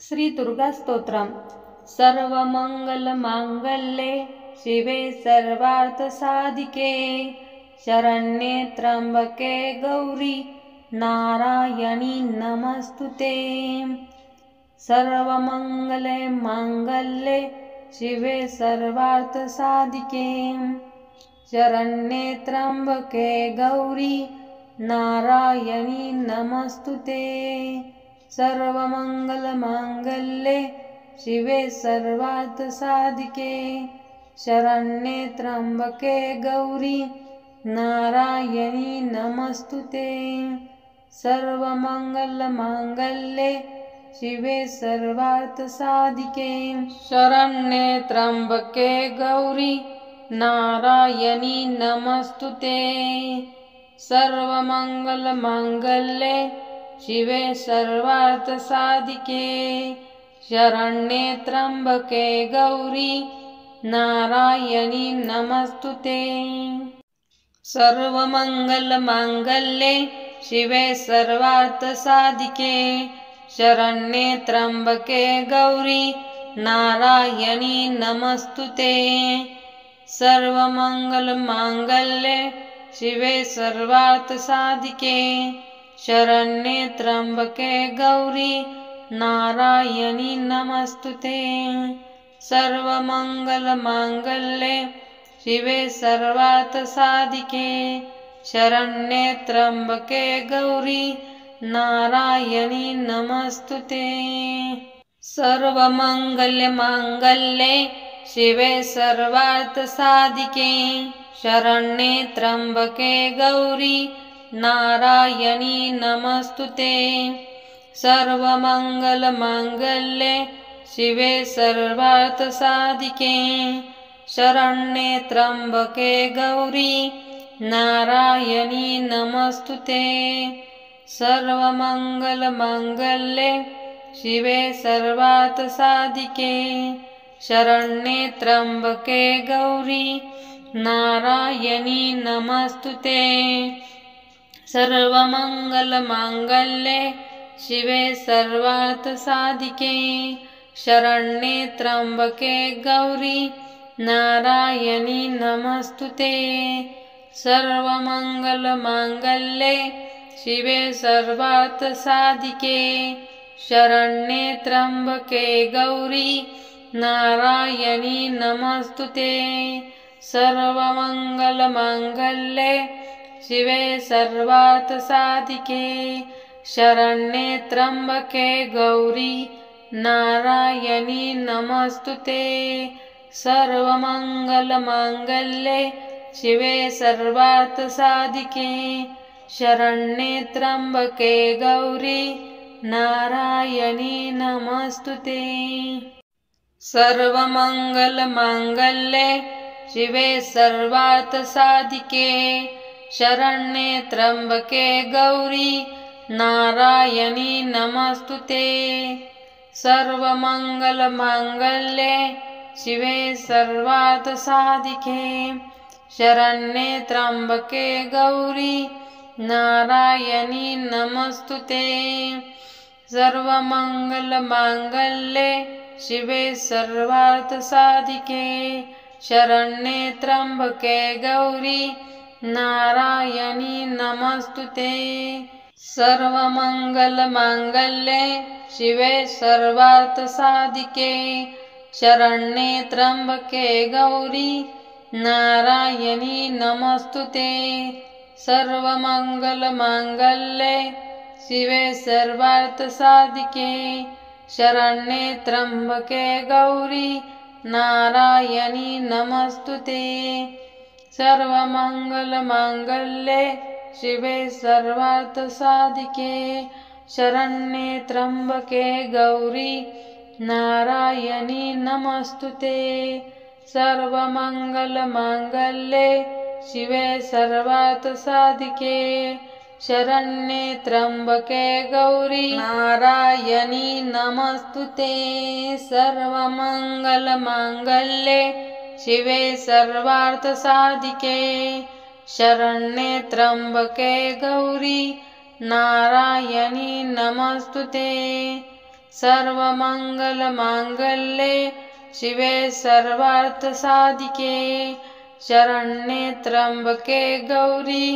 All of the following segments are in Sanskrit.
श्री दुर्गा स्तोत्रम। सर्वमंगलमांगल्ये शिवे सर्वार्थसाधिके शरण्ये त्र्यंबके गौरी नारायणी नमस्तुते। सर्वमंगलमांगल्ये शिवे सर्वार्थसाधिके शरण्ये त्र्यंबके गौरी नारायणी नमस्तुते। सर्वमंगलमांगल्ये शिवे सर्वार्थसाधिके शरण्ये त्र्यंबके गौरी नारायणी नमस्तुते। सर्वमंगलमांगल्ये शिवे सर्वार्थसाधिके शरण्ये त्र्यंबके गौरी नारायणी नमस्तुते। सर्वमंगलमांगल्ये शिवे सर्वार्थसाधिके शरण्ये त्र्यंबके गौरी नारायणी नमस्तुते। सर्वमंगलमांगल्ये शिवे सर्वार्थसाधिके शरण्ये त्र्यंबके गौरी नारायणी नमस्तुते। सर्वमंगलमांगल्ये शिवे सर्वार्थसाधिके शरण्ये त्र्यंबके गौरी नारायणी नमस्तुते। सर्वमंगलमांगल्ये शिवे सर्वार्थसाधिके शरण्ये त्र्यंबके गौरी नारायणी नमस्तुते। सर्वमंगलमांगल्ये शिवे सर्वार्थसाधिके शरण्ये त्र्यंबके गौरी नारायणी नमस्तुते। सर्वमंगलमांगल्ये शिवे सर्वार्थसाधिके शरण्ये त्र्यंबके गौरी नारायणी नमस्तुते। सर्वमंगलमांगल्ये शिवे सर्वार्थसाधिके शरण्ये त्र्यंबके गौरी नारायणी नमस्तुते। सर्वमंगलमांगल्ये शिवे सर्वार्थसाधिके शरण्ये त्र्यंबके गौरी नारायणी नमस्तुते। सर्वमंगलमांगल्ये शिवे सर्वार्थसाधिके शरण्ये त्र्यंबके गौरी नारायणी नमस्तुते। सर्वमंगलमांगल्ये शिवे सर्वार्थसाधिके शरण्ये त्र्यंबके गौरी नारायणी नमस्तुते। सर्वमंगलमांगल्ये शिवे सर्वार्थसाधिके शरण्ये त्र्यंबके गौरी नारायणी नमस्तुते। सर्वमंगलमांगल्ये शिवे सर्वार्थसाधिके शरण्ये त्र्यंबके गौरी नारायणी नमस्तुते। सर्वमंगलमांगल्ये शिवे सर्वार्थसाधिके शरण्ये त्र्यंबके गौरी नारायणी नमस्तुते। सर्वमंगलमांगल्ये शिवे सर्वार्थसाधिके शरण्ये त्र्यंबके गौरी नारायणी नमस्तुते। सर्वमंगलमांगल्ये शिवे सर्वार्थसाधिके शरण्ये त्र्यंबके गौरी नारायणी नमस्तुते। सर्वमंगलमांगल्ये शिवे सर्वार्थसाधिके शरण्ये त्र्यंबके गौरी नारायणी नमस्तुते। सर्वमंगलमांगल्ये शिवे सर्वार्थसाधिके शरण्ये त्र्यंबके गौरी नारायणी नमस्तुते। सर्वमंगलमांगल्ये शिवे सर्वार्थसाधिके शरण्ये त्र्यंबके गौरी नारायणी नमस्तुते। सर्वमंगलमांगल्ये शिवे सर्वार्थसाधिके शरण्ये त्र्यंबके गौरी नारायणी नमस्तुते। सर्वमङ्गलमाङ्गल्ये शिवे सर्वार्थसाधिके शरण्ये त्र्यम्बके गौरी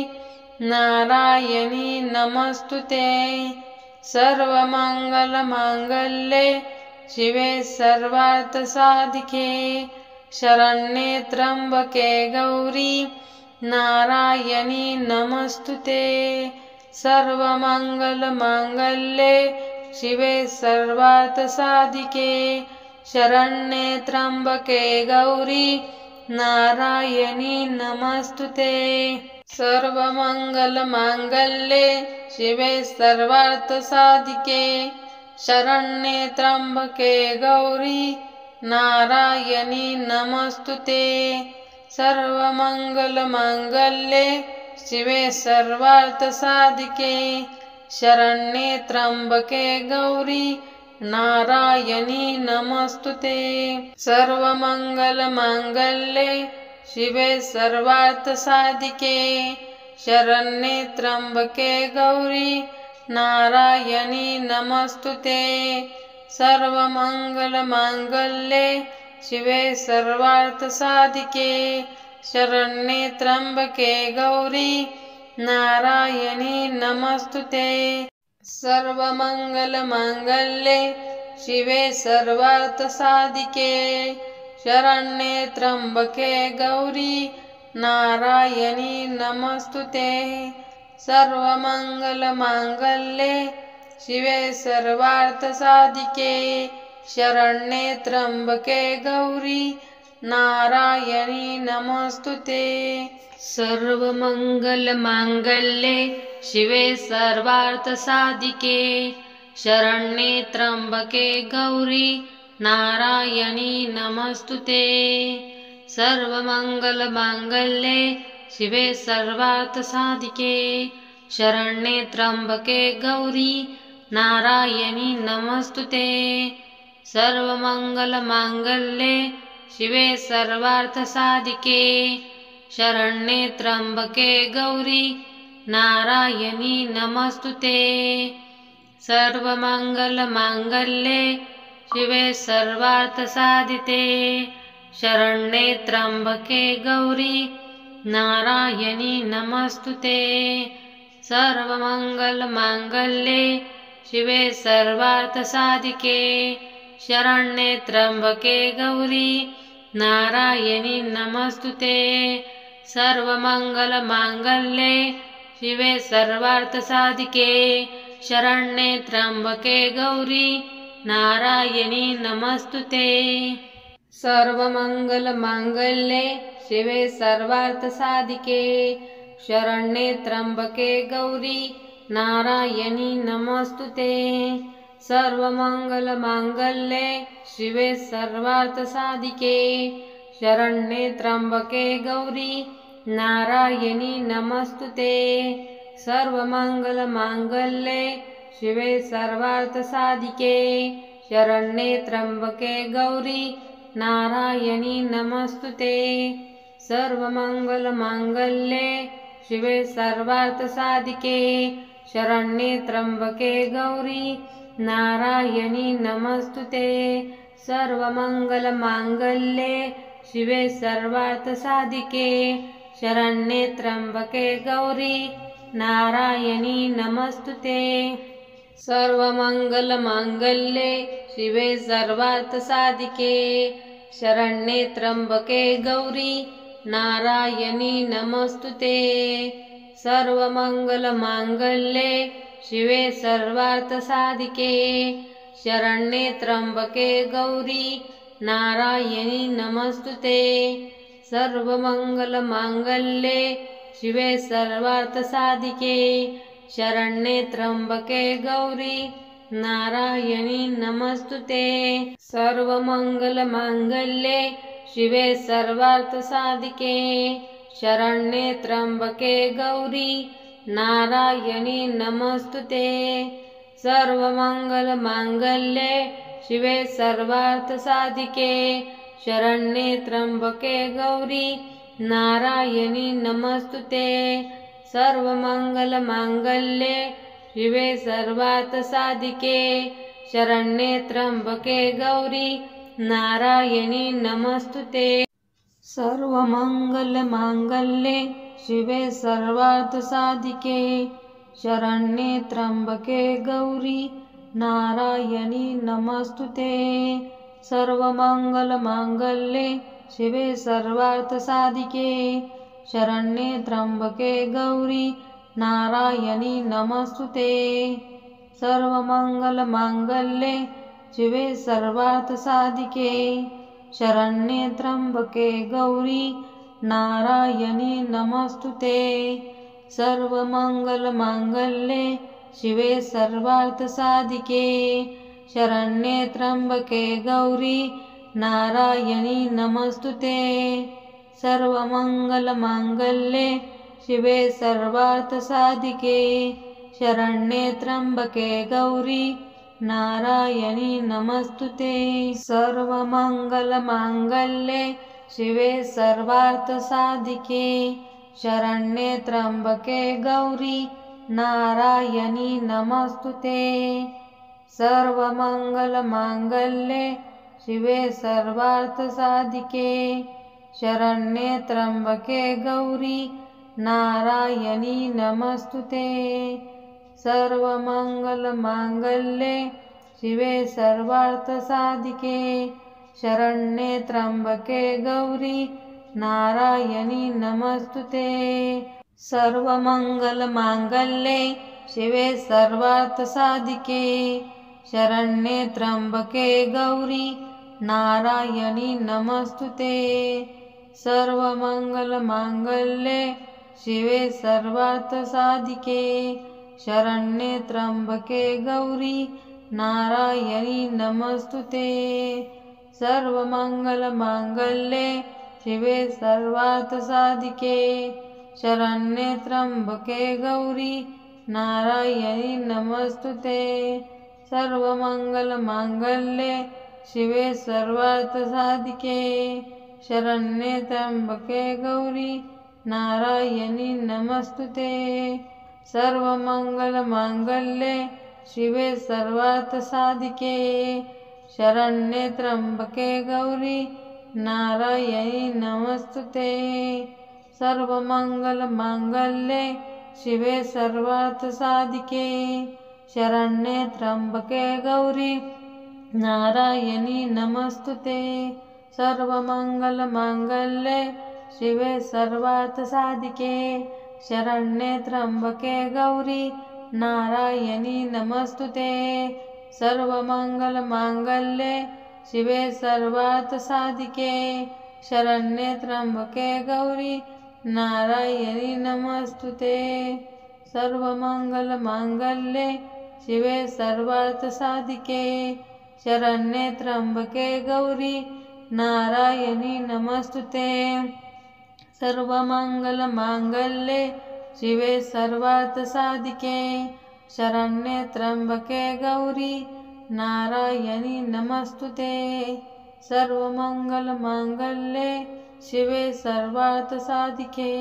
नारायणी नमस्तुते। सर्वमङ्गलमाङ्गल्ये शिवे सर्वार्थसाधिके शरण्ये त्र्यम्बके गौरी नारायणी नमस्तुते। सर्वमङ्गलमाङ्गल्ये शिवे सर्वार्थसाधिके शरण्ये त्र्यम्बके गौरी नारायणी नमस्तुते। सर्वमङ्गलमाङ्गल्ये शिवे सर्वार्थसाधिके शरण्ये त्र्यम्बके गौरी नारायणी नमस्तुते। सर्वमङ्गलमाङ्गल्ये शिवे सर्वार्थसाधिके शरण्ये त्र्यम्बके गौरी नारायणी नमस्तुते। सर्वमङ्गलमाङ्गल्ये शिवे सर्वार्थसाधिके शरण्ये त्र्यम्बके गौरी नारायणी नमस्तुते। सर्वमङ्गलमाङ्गल्ये शिवे सर्वार्थसाधिके शरण्ये त्र्यम्बके गौरी नारायणी नमस्तुते। सर्वमङ्गलमाङ्गल्ये शिवे सर्वार्थसाधिके शरण्ये त्र्यम्बके गौरी नारायणी नमस्तुते। सर्वमङ्गलमाङ्गल्ये शिवे सर्वार्थसाधिके शरण्ये त्र्यम्बके गौरी नारायणी नमस्तुते। सर्वमङ्गलमाङ्गल्ये शिवे सर्वार्थसाधिके शरण्ये त्र्यम्बके गौरी नारायणी नमस्तुते। सर्वमङ्गलमाङ्गल्ये शिवे सर्वार्थसाधिके शरण्ये त्र्यम्बके गौरी नारायणी नमस्तुते। सर्वमङ्गलमाङ्गल्ये शिवे सर्वार्थसाधिके शरण्ये त्र्यम्बके गौरी नारायणी नमस्तुते। सर्वमङ्गलमाङ्गल्ये शिवे सर्वार्थसाधिके शरण्ये त्र्यम्बके गौरी नारायणी नमस्तुते। सर्वमङ्गलमाङ्गल्ये शिवे सर्वार्थसाधिके शरण्ये त्र्यम्बके गौरी नारायणी नमस्तुते। सर्वमङ्गलमाङ्गल्ये शिवे सर्वार्थसाधिके शरण्ये त्र्यम्बके गौरी नारायणी नमस्तुते। सर्वमङ्गलमाङ्गल्ये शिवे सर्वार्थसाधिके शरण्ये त्र्यम्बके गौरी नारायणी नमस्तुते। सर्वमङ्गलमाङ्गल्ये शिवे सर्वार्थसाधिके शरण्ये त्र्यम्बके गौरी नारायणी नमस्तुते। सर्वमङ्गलमाङ्गल्ये शिवे सर्वार्थसाधिके शरण्ये त्र्यम्बके गौरी नारायणी नमस्तुते। सर्वमङ्गलमाङ्गल्ये शिवे सर्वार्थसाधिके शरण्ये त्र्यम्बके गौरी नारायणी नमस्तुते। सर्वमङ्गलमाङ्गल्ये शिवे सर्वार्थसाधिके शरण्ये त्र्यम्बके गौरी नारायणी नमस्तुते। सर्वमङ्गलमाङ्गल्ये शिवे सर्वार्थसाधिके शरण्ये त्र्यम्बके गौरी नारायणी नमस्तुते। सर्वमङ्गलमाङ्गल्ये शिवे सर्वार्थसाधिके शरण्ये त्र्यम्बके गौरी नारायणी नमस्तुते। सर्वमङ्गलमाङ्गल्ये शिवे सर्वार्थसाधिके शरण्ये त्र्यम्बके गौरी नारायणी नमस्तुते। सर्वमङ्गलमाङ्गल्ये शिवे सर्वार्थसाधिके शरण्ये त्र्यम्बके गौरी नारायणी नमस्तुते। सर्वमङ्गलमाङ्गल्ये शिवे सर्वार्थसाधिके शरण्ये त्र्यम्बके गौरी नारायणी नमस्तुते। सर्वमङ्गलमाङ्गल्ये शिवे सर्वार्थसाधिके शरण्ये त्र्यंबके गौरी नारायणी नमस्तुते। सर्वमंगलमांगल्ये शिवे सर्वार्थसाधिके शरण्ये त्र्यंबके गौरी नारायणी नमस्तुते। सर्वमंगलमांगल्ये शिवे सर्वार्थसाधिके शरण्ये त्र्यंबके गौरी नारायणी नमस्तुते। सर्वमंगलमांगल्ये शिवे सर्वार्थसाधिके शरण्ये त्र्यंबके गौरी नारायणी नमस्तुते। सर्वमंगलमांगल्ये शिवे सर्वार्थसाधिके शरण्ये त्र्यंबके गौरी नारायणी नमस्तुते। सर्वमंगलमांगल्ये शिवे सर्वार्थसाधिके शरण्ये त्र्यंबके गौरी नारायणी नमस्तुते। सर्वमंगलमांगल्ये शिवे सर्वार्थसाधिके शरण्ये त्र्यंबके गौरी नारायणी नमस्तुते। सर्वमंगलमांगल्ये शिवे सर्वार्थसाधिके शरण्ये त्र्यंबके गौरी नारायणी नमस्तुते। सर्वमंगलमांगल्ये शिवे सर्वार्थसाधिके शरण्ये त्र्यंबके गौरी नारायणी नमस्तुते। सर्वमंगलमांगल्ये शिवे सर्वार्थसाधिके शरण्ये त्र्यंबके गौरी नारायणी नमस्तुते। सर्वमंगलमांगल्ये शिवे सर्वार्थसाधिके शरण्ये त्र्यंबके गौरी नारायणी नमस्तुते। सर्वमंगलमांगल्ये शिवे सर्वार्थसाधिके शरण्ये त्र्यंबके गौरी नारायणी नमस्तुते। सर्वमंगलमांगल्ये शिवे सर्वार्थसाधिके शरण्ये त्र्यंबके गौरी नारायणी नमस्तुते। सर्वमंगलमांगल्ये शिवे सर्वार्थसाधिके शरण्ये त्र्यंबके गौरी नारायणी नमस्तुते। सर्वमंगलमांगल्ये शिवे सर्वार्थसाधिके शरण्ये त्र्यंबके गौरी नारायणी नमस्तुते। सर्वमंगलमांगल्ये शिवे सर्वार्थसाधिके शरण्ये त्र्यंबके गौरी नारायणी नमस्तुते। सर्वमंगलमांगल्ये शिवे सर्वार्थसाधिके शरण्ये त्र्यंबके गौरी नारायणी नमस्तुते। सर्वमंगलमांगल्ये शिवे सर्वार्थसाधिके शरण्ये त्र्यंबके गौरी नारायणी नमस्तुते। सर्वमंगलमांगल्ये शिवे सर्वार्थसाधिके शरण्ये त्र्यंबके गौरी नारायणी नमस्तुते। सर्वमंगलमांगल्ये शिवे सर्वार्थसाधिके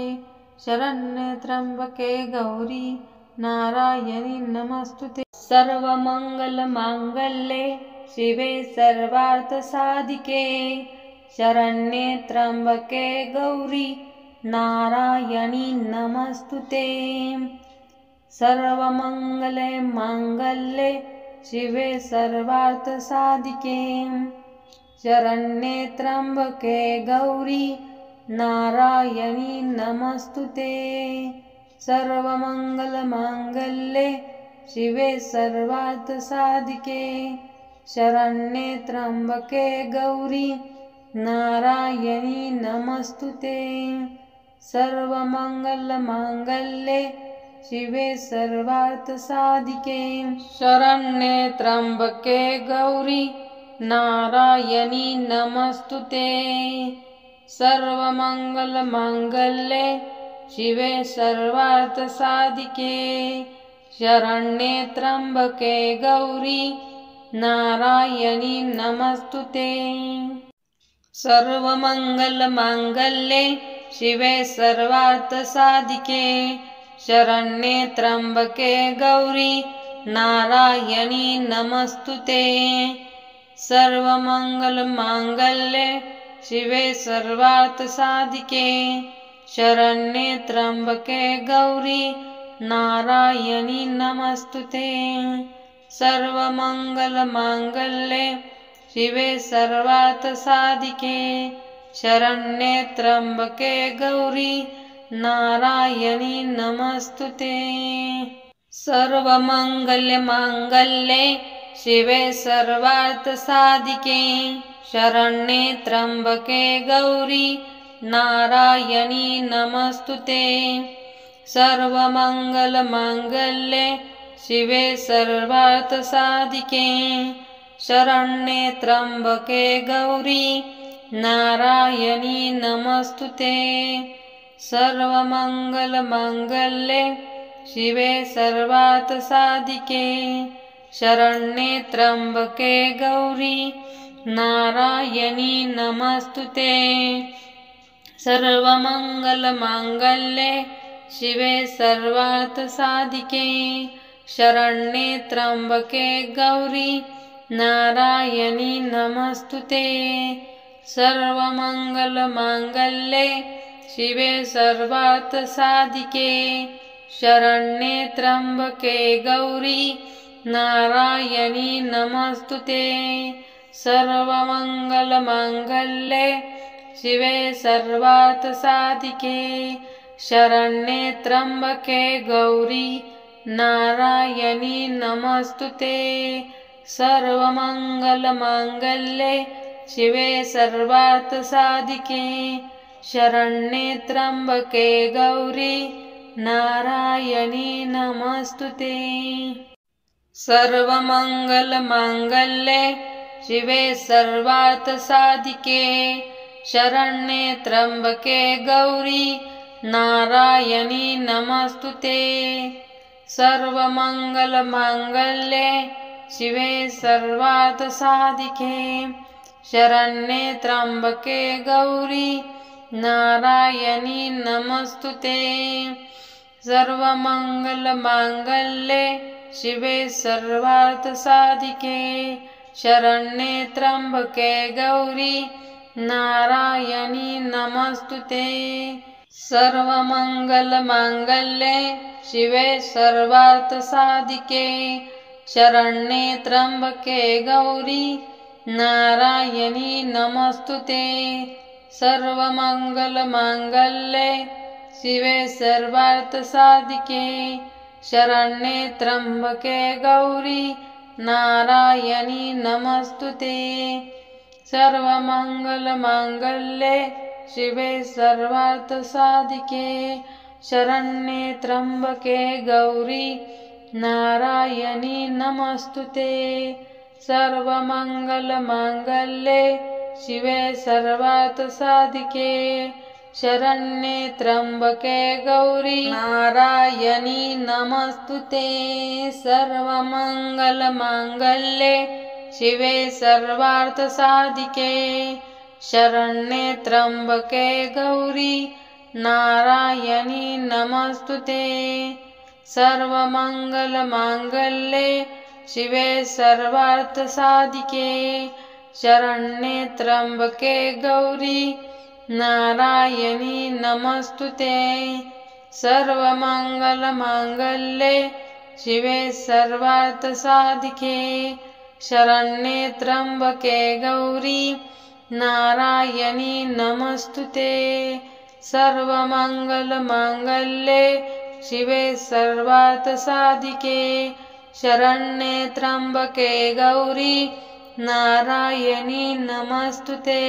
शरण्ये त्र्यंबके गौरी नारायणी नमस्तुते। सर्वमंगलमांगल्ये शिवे सर्वार्थसाधिके शरण्ये त्र्यंबके गौरी नारायणी नमस्तुते। सर्वमंगलमांगल्ये शिवे सर्वार्थसाधिके शरण्ये त्र्यंबके गौरी नारायणी नमस्तुते। सर्वमंगलमांगल्ये शिवे सर्वार्थसाधिके शरण्ये त्र्यंबके गौरी नारायणी नमस्तुते। सर्वमंगलमांगल्ये शिवे सर्वार्थसाधिके शरण्ये त्र्यंबके गौरी नारायणी नमस्तुते। सर्वमंगलमांगल्ये शिवे सर्वार्थसाधिके शरण्ये त्र्यंबके गौरी नारायणी नमस्तुते। सर्वमंगलमांगल्ये शिवे सर्वार्थसाधिके शरण्ये त्र्यंबके गौरी नारायणी नमस्तुते। सर्वमंगलमांगल्ये शिवे सर्वार्थसाधिके शरण्ये त्र्यंबके गौरी नारायणी नमस्तुते। सर्वमंगलमांगल्ये शिवे सर्वार्थसाधिके शरण्ये त्र्यंबके गौरी नारायणी नमस्तुते। सर्वमंगलमांगल्ये शिवे सर्वार्थसाधिके शरण्ये त्र्यंबके गौरी नारायणी नमस्तुते। सर्वमंगलमांगल्ये शिवे सर्वार्थसाधिके शरण्ये त्र्यंबके गौरी नारायणी नमस्तुते। सर्वमंगलमांगल्ये शिवे सर्वार्थसाधिके शरण्ये त्र्यंबके गौरी नारायणी नमस्तुते। सर्वमंगलमांगल्ये शिवे सर्वार्थसाधिके शरण्ये त्र्यंबके गौरी नारायणी नमस्तुते। सर्वमंगलमांगल्ये शिवे सर्वार्थसाधिके शरण्ये त्र्यंबके गौरी नारायणी नमस्तुते। सर्वमंगलमांगल्ये शिवे सर्वार्थसाधिके शरण्ये त्र्यंबके गौरी नारायणी नमस्तुते। सर्वमंगलमांगल्ये शिवे सर्वार्थसाधिके शरण्ये त्र्यंबके गौरी नारायणी नमस्तुते। सर्वमंगलमांगल्ये शिवे सर्वार्थसाधिके शरण्ये त्र्यंबके गौरी नारायणी नमस्तुते। सर्वमंगलमांगल्ये शिवे सर्वार्थसाधिके शरण्ये त्र्यंबके गौरी नारायणी नमस्तुते। सर्वमंगलमांगल्ये शिवे सर्वार्थसाधिके शरण्ये त्र्यंबके गौरी नारायणी नमस्तुते। सर्वमंगलमांगल्ये शिवे सर्वार्थसाधिके शरण्ये त्र्यंबके गौरी नारायणी नमस्तुते। सर्वमंगलमांगल्ये शिवे सर्वार्थसाधिके शरण्ये त्र्यंबके गौरी नारायणी नमस्तुते। सर्वमंगलमांगल्ये शिवे सर्वार्थसाधिके शरण्ये त्र्यंबके गौरी नारायणी नमस्तुते। सर्वमंगलमांगल्ये शिवे सर्वार्थसाधिके शरण्ये त्र्यंबके गौरी नारायणी नमस्तुते। सर्वमंगलमांगल्ये शिवे सर्वार्थसाधिके शरण्ये त्र्यंबके गौरी नारायणी नमस्तुते। सर्वमंगलमांगल्ये शिवे सर्वार्थसाधिके शरण्ये त्र्यंबके गौरी नारायणी नमस्तुते। सर्वमंगलमांगल्ये शिवे सर्वार्थसाधिके शरण्ये त्र्यंबके गौरी नारायणी नमस्तुते। सर्वमंगलमांगल्ये शिवे सर्वार्थसाधिके शरण्ये त्र्यंबके गौरी नारायणी नमस्तुते।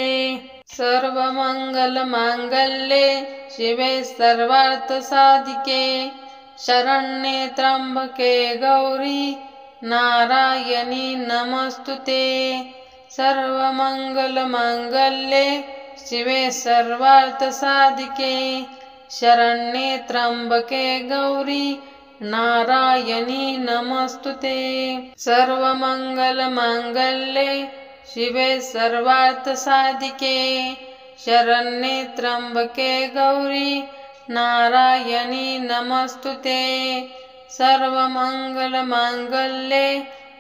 सर्वमंगलमांगल्ये शिवे सर्वार्थसाधिके शरण्ये त्र्यंबके गौरी नारायणी नमस्तुते। सर्वमंगलमांगल्ये शिवे सर्वार्थसाधिके शरण्ये त्र्यंबके गौरी नारायणी नमस्तुते। सर्वमंगलमांगल्ये शिवे सर्वार्थसाधिके शरण्ये त्र्यंबके गौरी नारायणी नमस्तुते। सर्वमंगलमांगल्ये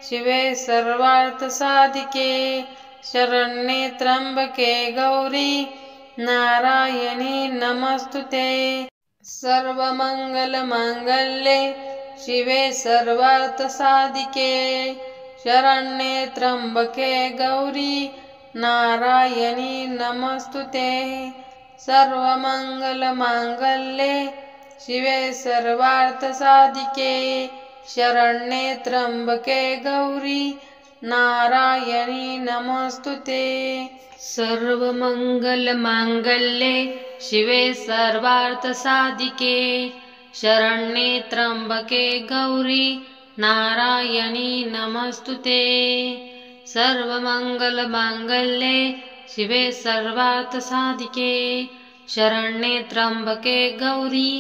शिवे सर्वार्थसाधिके शरण्ये त्र्यंबके गौरी नारायणी नमस्तुते। सर्वमंगलमांगल्ये शिवे सर्वार्थसाधिके शरण्ये त्र्यंबके गौरी नारायणी नमस्तुते। सर्वमंगलमांगल्ये शिवे सर्वार्थसाधिके शरण्ये त्र्यंबके गौरी नारायणी नमस्तुते। सर्वमंगलमांगल्ये शिवे सर्वार्थसाधिके शरण्ये त्र्यंबके गौरी नारायणी नमस्तुते। सर्वमंगलमांगल्ये शिवे सर्वार्थसाधिके शरण्ये त्र्यंबके गौरी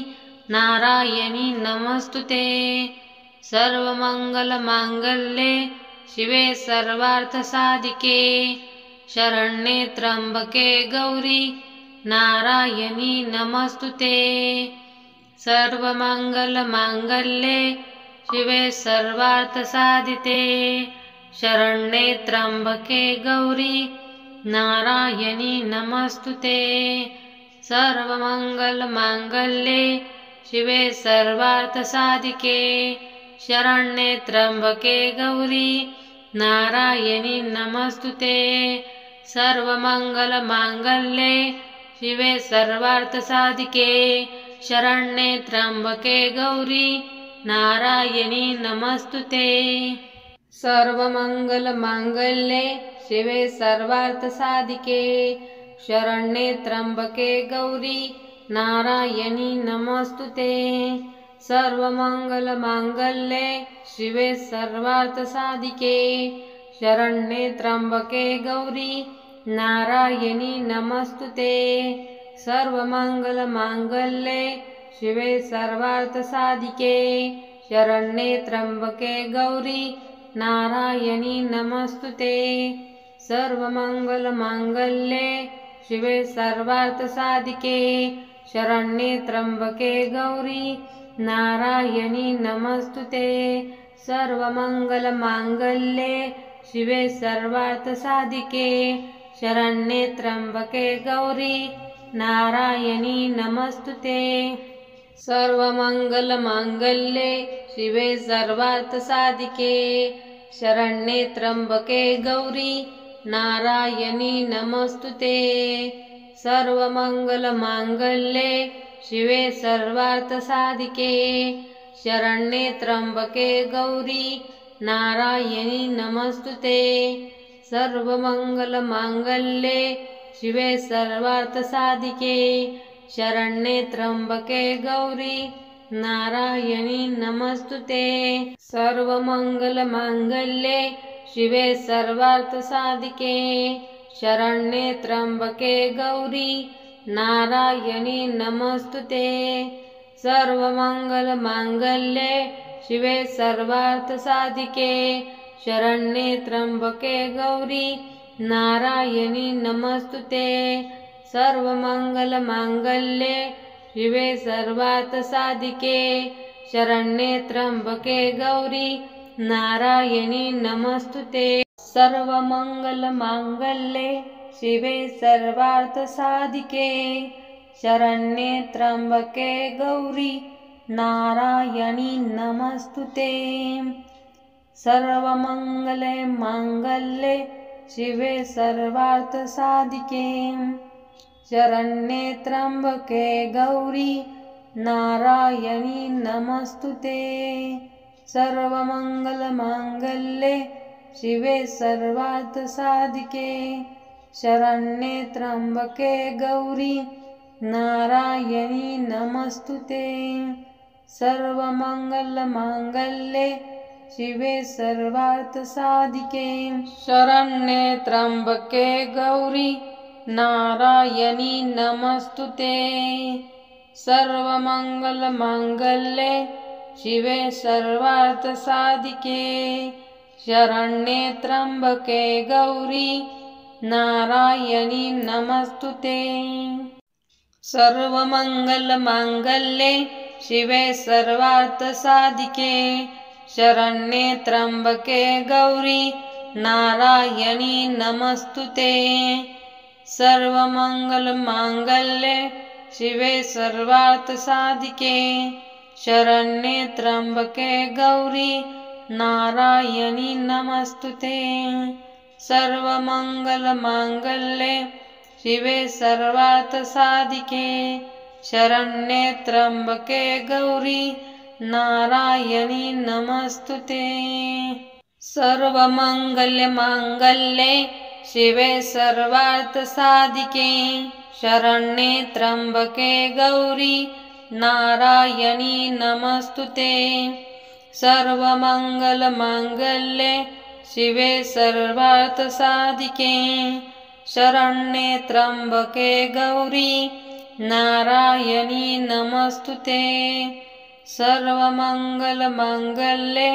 नारायणी नमस्तुते। सर्वमंगलमांगल्ये शिवे सर्वार्थसाधिके शरण्ये त्र्यंबके गौरी नारायणी नमस्तुते। सर्वमंगलमांगल्ये शिवे सर्वार्थसाधिके शरण्ये त्र्यंबके गौरी नारायणी नमस्तुते। सर्वमंगलमांगल्ये शिवे सर्वार्थसाधिके शरण्ये त्र्यंबके गौरी नारायणी नमस्तुते। सर्वमंगलमांगल्ये शिवे सर्वार्थसाधिके शरण्ये त्र्यंबके गौरी नारायणी नमस्तुते। सर्वमंगलमांगल्ये शिवे सर्वार्थसाधिके शरण्ये त्र्यंबके गौरी नारायणी नमस्तुते। सर्वमंगलमांगल्ये शिवे सर्वार्थसाधिके शरण्ये त्र्यंबके गौरी नारायणी नमस्तुते। सर्वमंगलमांगल्ये शिवे सर्वार्थसाधिके शरण्ये त्र्यंबके गौरी नारायणी नमस्तुते। सर्वमंगलमांगल्ये शिवे सर्वार्थसाधिके शरण्ये त्र्यंबके गौरी नारायणी नमस्तुते। सर्वमंगलमांगल्ये शिवे सर्वार्थसाधिके शरण्ये त्र्यंबके गौरी नारायणी नमस्तुते। सर्वमंगलमांगल्ये शिवे सर्वार्थसाधिके शरण्ये त्र्यंबके गौरी नारायणी नमस्तुते। सर्वमंगलमांगल्ये शिवे सर्वार्थसाधिके शरण्ये त्र्यंबके गौरी नारायणी नमस्तुते। सर्वमंगलमांगल्ये शिवे सर्वार्थसाधिके शरण्ये त्र्यंबके गौरी नारायणी नमस्तुते। सर्वमंगलमांगल्ये शिवे सर्वार्थसाधिके शरण्ये त्र्यंबके गौरी नारायणी नमस्तुते। सर्वमंगलमांगल्ये शिवे सर्वार्थसाधिके शरण्ये त्र्यंबके गौरी नारायणी नमस्तुते। सर्वमंगलमांगल्ये शिवे सर्वार्थसाधिके शरण्ये त्र्यंबके गौरी नारायणी नमस्तुते। सर्वमंगलमांगल्ये शिवे सर्वार्थसाधिके शरण्ये त्र्यंबके गौरी नारायणी नमस्तुते। सर्वमंगलमांगल्ये शिवे सर्वार्थसाधिके शरण्ये त्र्यंबके गौरी नारायणी नमस्तुते। सर्वमंगलमांगल्ये शिवे सर्वार्थसाधिके शरण्ये त्र्यंबके गौरी नारायणी नमस्तुते। सर्वमंगलमांगल्ये शिवे सर्वार्थसाधिके शरण्ये त्र्यंबके गौरी नारायणी नमस्तुते। सर्वमंगलमांगल्ये शिवे सर्वार्थसाधिके शरण्ये त्र्यंबके गौरी नारायणी नमस्तुते। सर्वमंगलमांगल्ये शिवे सर्वार्थसाधिके शरण्ये त्र्यंबके गौरी नारायणी नमस्तुते। सर्वमंगलमांगल्ये शिवे सर्वार्थसाधिके शरण्ये त्र्यंबके गौरी नारायणी नमस्तुते। सर्वमंगलमांगल्ये शिवे सर्वार्थसाधिके शरण्ये त्र्यंबके गौरी नारायणी नमस्तुते। सर्वमंगलमांगल्ये शिवे सर्वार्थसाधिके शरण्ये त्र्यंबके गौरी नारायणी नमस्तुते। सर्वमंगलमांगल्ये शिवे सर्वार्थसाधिके शरण्ये त्र्यंबके गौरी नारायणी नमस्तुते। सर्वमंगलमांगल्ये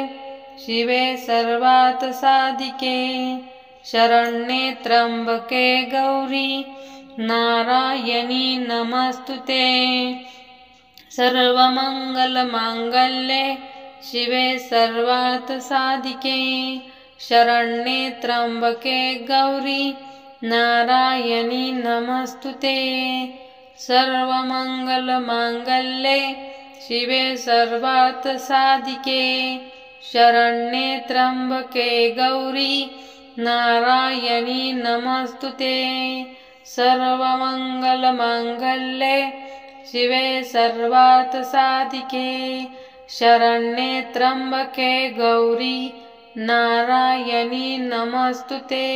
शिवे सर्वार्थसाधिके शरण्ये त्र्यंबके गौरी नारायणी नमस्तुते। सर्वमंगलमांगल्ये शिवे सर्वार्थसाधिके शरण्ये त्र्यंबके गौरी नारायणी नमस्तुते। सर्वमंगलमांगल्ये शिवे सर्वार्थसाधिके शरण्ये त्र्यंबके गौरी नारायणी नमस्तुते। सर्वमंगलमांगल्ये शिवे सर्वार्थसाधिके शरण्ये त्र्यंबके गौरी नारायणी नमस्तुते।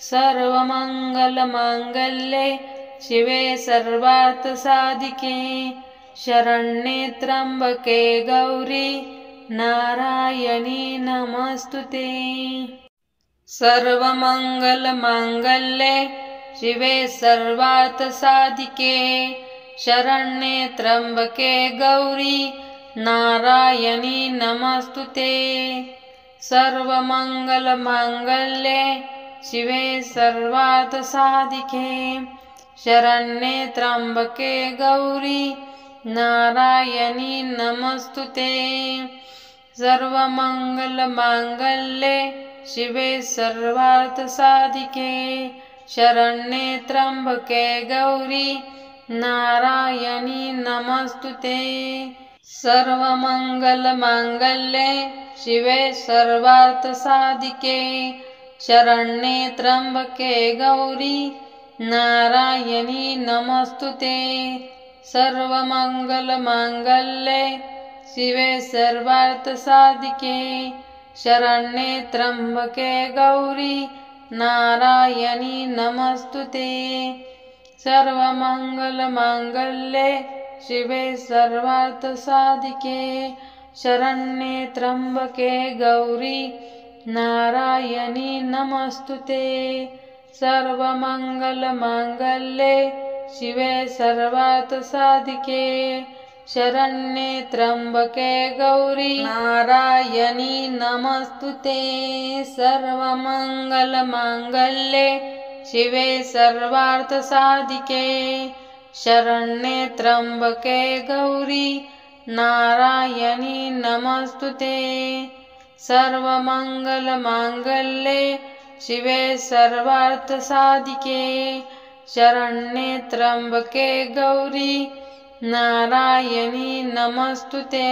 सर्वमंगलमांगल्ये शिवे सर्वार्थसाधिके शरण्ये त्र्यंबके गौरी नारायणी नमस्तुते। सर्वमंगलमांगल्ये शिवे सर्वार्थसाधिके शरण्ये त्र्यंबके गौरी नारायणी नमस्तुते। सर्वमंगलमांगल्ये शिवे सर्वार्थसाधिके शरण्ये त्र्यंबके गौरी नारायणी नमस्तुते। सर्वमंगलमांगल्ये शिवे सर्वार्थसाधिके शरण्ये त्र्यंबके गौरी नारायणी नमस्तुते। सर्वमंगलमांगल्ये शिवे सर्वार्थसाधिके शरण्ये त्र्यंबके गौरी नारायणी नमस्तुते। सर्वमंगलमांगल्ये शिवे सर्वार्थसाधिके शरण्ये त्र्यंबके गौरी नारायणी नमस्तुते। सर्वमंगलमांगल्ये शिवे सर्वार्थसाधिके शरण्ये त्र्यंबके गौरी नारायणी नमस्तुते। सर्वमंगलमांगल्ये शिवे सर्वार्थसाधिके शरण्ये त्र्यंबके गौरी नारायणी नमस्तुते। सर्वमंगलमांगल्ये शिवे सर्वार्थसाधिके शरण्ये त्र्यंबके गौरी नारायणी नमस्तुते। सर्वमंगलमांगल्ये शिवे सर्वार्थसाधिके शरण्ये त्र्यंबके गौरी नारायणी नमस्तुते।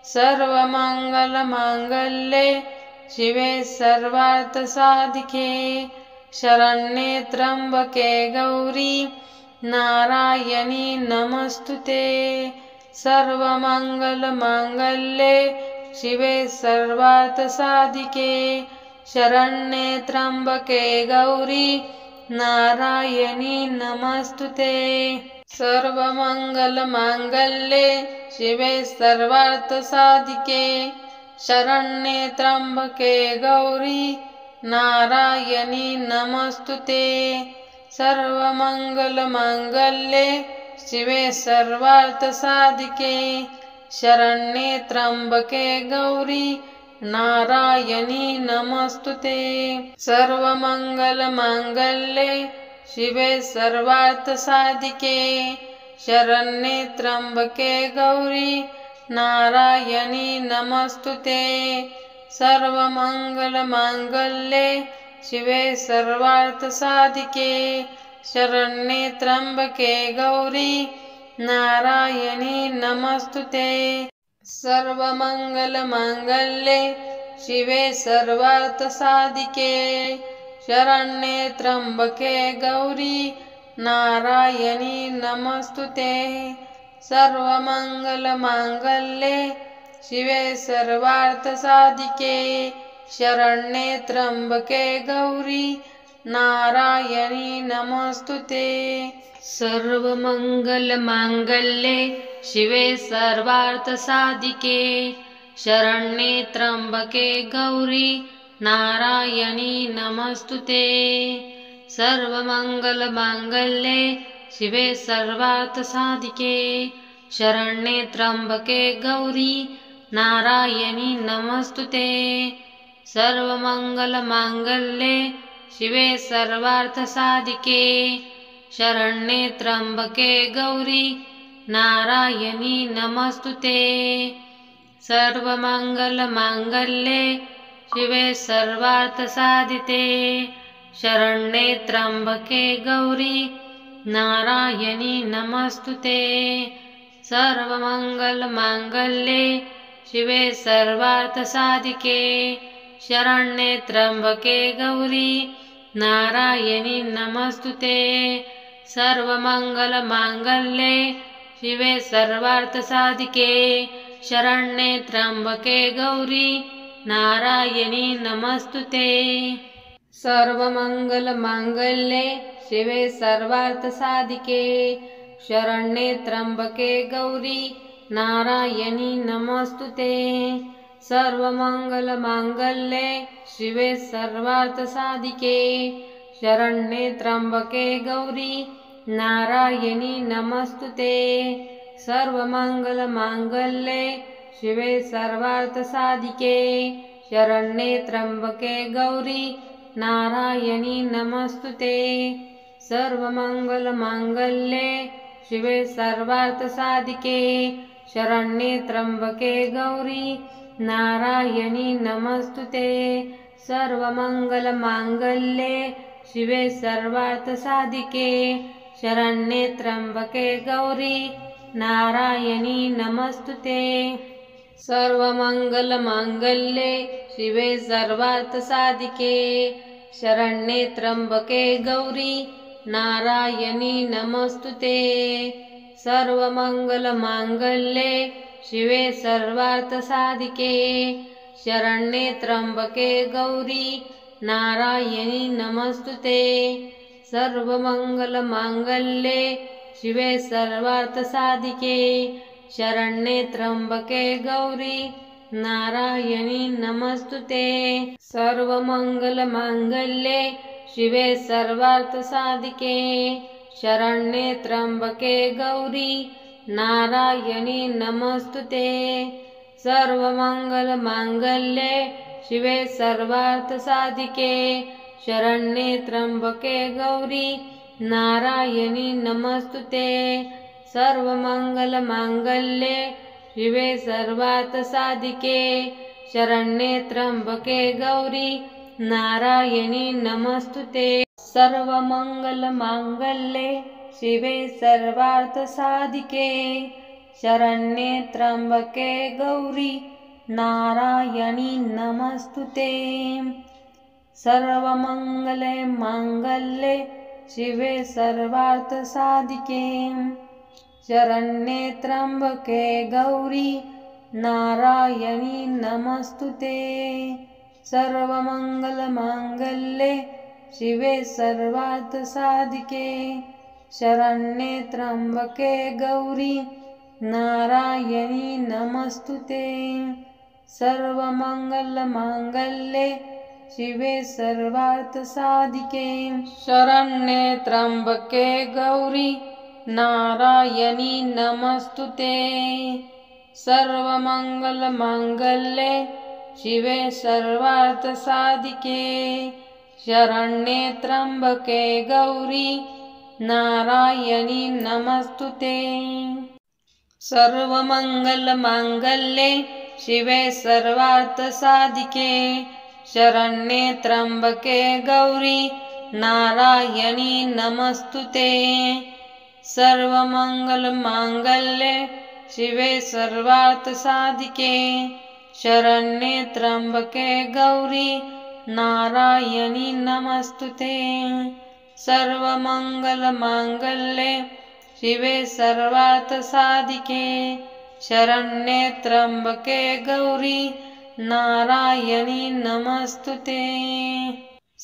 सर्वमंगलमांगल्ये शिवे सर्वार्थसाधिके शरण्ये त्र्यंबके गौरी नारायणी नमस्तुते। सर्वमंगलमांगल्ये शिवे सर्वार्थसाधिके शरण्ये त्र्यंबके गौरी नारायणी नमस्तुते। सर्वमंगलमांगल्ये शिवे सर्वार्थसाधिके शरण्ये त्र्यंबके गौरी नारायणी नमस्तुते। सर्वमंगलमांगल्ये शिवे सर्वार्थसाधिके शरण्ये त्र्यंबके गौरी नारायणी नमस्तुते। सर्वमंगलमांगल्ये शिवे सर्वार्थसाधिके शरण्ये त्र्यंबके गौरी नारायणी नमस्तुते। सर्वमंगलमांगल्ये शिवे सर्वार्थसाधिके शरण्ये त्र्यंबके गौरी नारायणी नमस्तुते। सर्वमंगलमांगल्ये शिवे सर्वार्थसाधिके शरण्ये त्र्यंबके गौरी नारायणी नमस्तुते। सर्वमंगलमांगल्ये शिवे सर्वार्थसाधिके शरण्ये त्र्यंबके गौरी नारायणी नमस्तुते। सर्वमंगलमांगल्ये शिवे सर्वार्थसाधिके शरण्ये त्र्यंबके गौरी नारायणी नमस्तुते। सर्वमंगलमांगल्ये शिवे सर्वार्थसाधिके शरण्ये त्र्यंबके गौरी नारायणी नमस्तुते। सर्वमंगलमांगल्ये शिवे सर्वार्थसाधिके शरण्ये त्र्यंबके गौरी नारायणी नमस्तुते। सर्वमंगलमांगल्ये शिवे सर्वार्थसाधिके शरण्ये त्र्यंबके गौरी नारायणी नमस्तुते। सर्वमंगलमांगल्ये शिवे सर्वार्थसाधिके शरण्ये त्र्यंबके गौरी नारायणी नमस्तुते। सर्वमंगलमांगल्ये शिवे सर्वार्थसाधिके शरण्ये त्र्यंबके गौरी नारायणी नमस्तुते। सर्वमंगलमांगल्ये शिवे सर्वार्थसाधिके शरण्ये त्र्यंबके गौरी नारायणी नमस्तुते। सर्वमंगलमांगल्ये शिवे सर्वार्थसाधिके शरण्ये त्र्यंबके गौरी नारायणी नमस्तुते। सर्वमंगलमांगल्ये शिवे सर्वार्थसाधिके शरण्ये त्र्यंबके गौरी नारायणी नमस्तुते। सर्वमंगलमांगल्ये शिवे सर्वार्थसाधिके शरण्ये त्र्यंबके गौरी नारायणी नमस्तुते। सर्वमंगलमांगल्ये शिवे सर्वार्थसाधिके शरण्ये त्र्यंबके गौरी नारायणी नमस्तुते। सर्वमंगलमांगल्ये शिवे सर्वार्थसाधिके शरण्ये त्र्यंबके गौरी नारायणी नमस्तुते। सर्वमंगलमांगल्ये शिवे सर्वार्थसाधिके शरण्ये त्र्यंबके गौरी नारायणी नमस्तुते। सर्वमंगलमांगल्ये शिवे सर्वार्थसाधिके शरण्ये त्र्यंबके गौरी नारायणी नमस्तुते। सर्वमंगलमांगल्ये शिवे सर्वार्थसाधिके शरण्ये त्र्यंबके गौरी नारायणी नमस्तुते। सर्वमंगलमांगल्ये शिवे सर्वार्थसाधिके शरण्ये त्र्यंबके गौरी नारायणी नमस्तुते। सर्वमंगलमांगल्ये शिवे सर्वार्थसाधिके शरण्ये त्र्यंबके गौरी नारायणी नमस्तुते। सर्वमंगलमांगल्ये शिवे सर्वार्थसाधिके शरण्ये त्र्यंबके गौरी नारायणी नमस्तुते। सर्वमंगलमांगल्ये शिवे सर्वार्थसाधिके शरण्ये त्र्यंबके गौरी नारायणी नमस्तुते। सर्वमंगलमांगल्ये शिवे सर्वार्थसाधिके शरण्ये त्र्यंबके गौरी नारायणी नमस्तुते। सर्वमंगलमांगल्ये शिवे सर्वार्थसाधिके शरण्ये त्र्यंबके गौरी नारायणी नमस्तुते। सर्वमंगलमांगल्ये शिवे सर्वार्थसाधिके शरण्ये त्र्यंबके गौरी नारायणी नमस्तुते। सर्वमङ्गलमाङ्गल्ये शिवे सर्वार्थसाधिके शरण्ये त्र्यम्बके गौरी नारायणी नमस्तुते। सर्वमङ्गलमाङ्गल्ये शिवे सर्वार्थसाधिके शरण्ये त्र्यम्बके गौरी नारायणी नमस्तुते। सर्वमङ्गलमाङ्गल्ये शिवे सर्वार्थसाधिके शरण्ये त्र्यम्बके गौरी नारायणी नमस्तुते।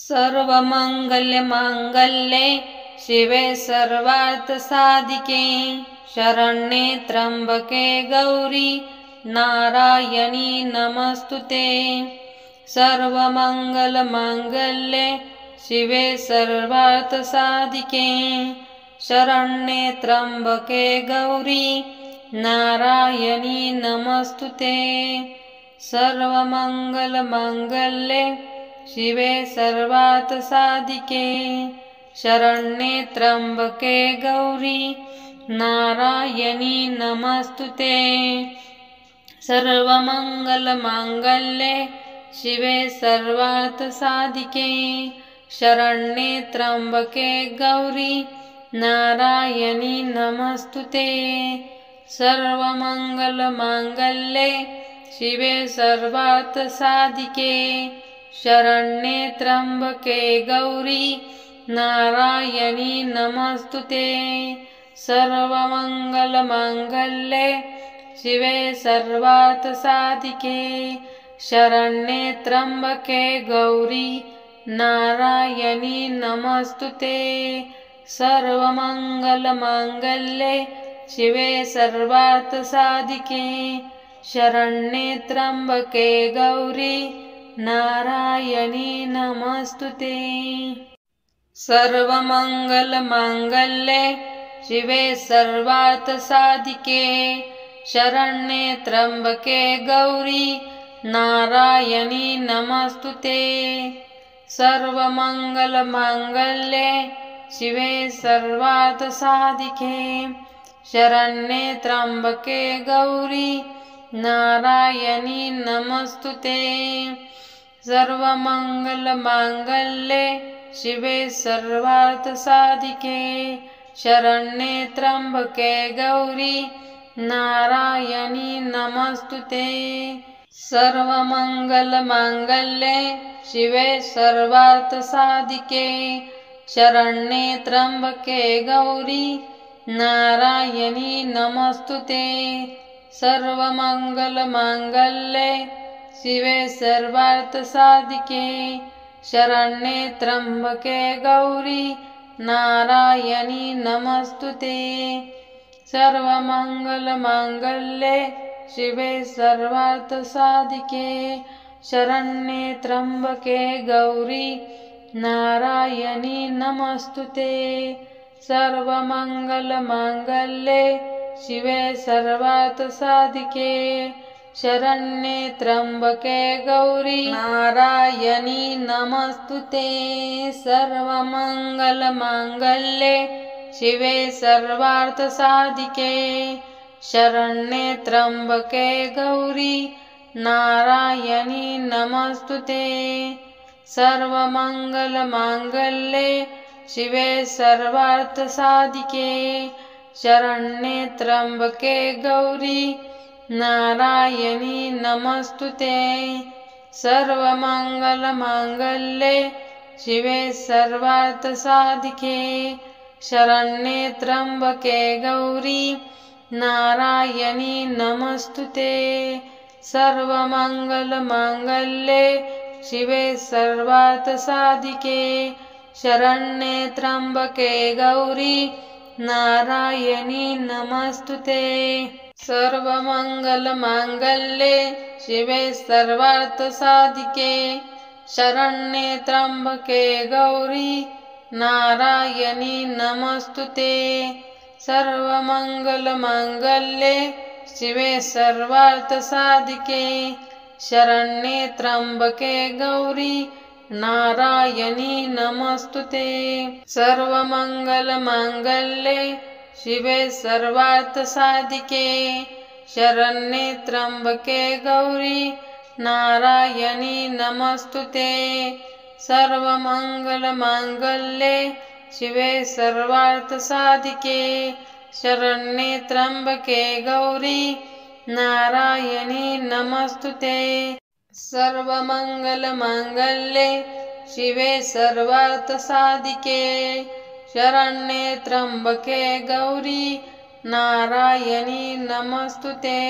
सर्वमङ्गलमाङ्गल्ये शिवे सर्वार्थसाधिके शरण्ये त्र्यम्बके गौरी नारायणी नमस्तुते। सर्वमङ्गलमाङ्गल्ये शिवे सर्वार्थसाधिके शरण्ये त्र्यम्बके गौरी नारायणी नमस्तुते। सर्वमङ्गलमाङ्गल्ये शिवे सर्वार्थसाधिके शरण्ये त्र्यम्बके गौरी नारायणी नमस्तुते। सर्वमङ्गलमाङ्गल्ये शिवे सर्वार्थसाधिके शरण्ये त्र्यम्बके गौरी नारायणी नमस्तुते। सर्वमङ्गलमाङ्गल्ये शिवे सर्वार्थसाधिके शरण्ये त्र्यम्बके गौरी नारायणी नमस्तुते। सर्वमङ्गलमाङ्गल्ये शिवे सर्वार्थसाधिके शरण्ये त्र्यम्बके गौरी नारायणी नमस्तुते। सर्वमङ्गलमाङ्गल्ये शिवे सर्वार्थसाधिके शरण्ये त्र्यम्बके गौरी नारायणी नमस्तुते। सर्वमङ्गलमाङ्गल्ये शिवे सर्वार्थसाधिके शरण्ये त्र्यम्बके गौरी नारायणी नमस्तुते। सर्वमङ्गलमाङ्गल्ये शिवे सर्वार्थसाधिके शरण्ये त्र्यम्बके गौरी नारायणी नमस्तुते। सर्वमङ्गलमाङ्गल्ये शिवे सर्वार्थसाधिके शरण्ये त्र्यम्बके गौरी नारायणी नमस्तुते। सर्वमङ्गलमाङ्गल्ये शिवे सर्वार्थसाधिके शरण्ये त्र्यम्बके गौरी नारायणी नमस्तुते। सर्वमङ्गलमाङ्गल्ये शिवे सर्वार्थसाधिके शरण्ये त्र्यम्बके गौरी नारायणी नमस्तुते। सर्वमङ्गलमाङ्गल्ये शिवे सर्वार्थसाधिके शरण्ये त्र्यम्बके गौरी नारायणी नमस्तुते। सर्वमङ्गलमाङ्गल्ये शिवे सर्वार्थसाधिके शरण्ये त्र्यम्बके गौरी नारायणी नमस्तुते। सर्वमङ्गलमाङ्गल्ये शिवे सर्वार्थसाधिके शरण्ये त्र्यम्बके गौरी नारायणी नमस्तुते। सर्वमङ्गलमाङ्गल्ये शिवे सर्वार्थसाधिके शरण्ये त्र्यम्बके गौरी नारायणी नमस्तुते। सर्वमङ्गलमाङ्गल्ये शिवे सर्वार्थसाधिके शरण्ये त्र्यम्बके गौरी नारायणी नमस्तुते। सर्वमङ्गलमाङ्गल्ये शिवे सर्वार्थसाधिके शरण्ये त्र्यम्बके गौरी नारायणी नमस्तुते। सर्वमङ्गलमाङ्गल्ये शिवे सर्वार्थसाधिके शरण्ये त्र्यम्बके गौरी नारायणी नमस्तुते। सर्वमङ्गलमाङ्गल्ये शिवे सर्वार्थसाधिके शरण्ये त्र्यम्बके गौरी नारायणी नमस्तुते। सर्वमंगलमांगल्ये शिवे सर्वार्थसाधिके शरण्ये त्र्यंबके गौरी नारायणी नमस्तुते। सर्वमंगलमांगल्ये शिवे सर्वार्थसाधिके शरण्ये त्र्यंबके गौरी नारायणी नमस्तुते। सर्वमंगलमांगल्ये शिवे सर्वार्थसाधिके शरण्ये त्र्यंबके गौरी नारायणी नमस्तुते।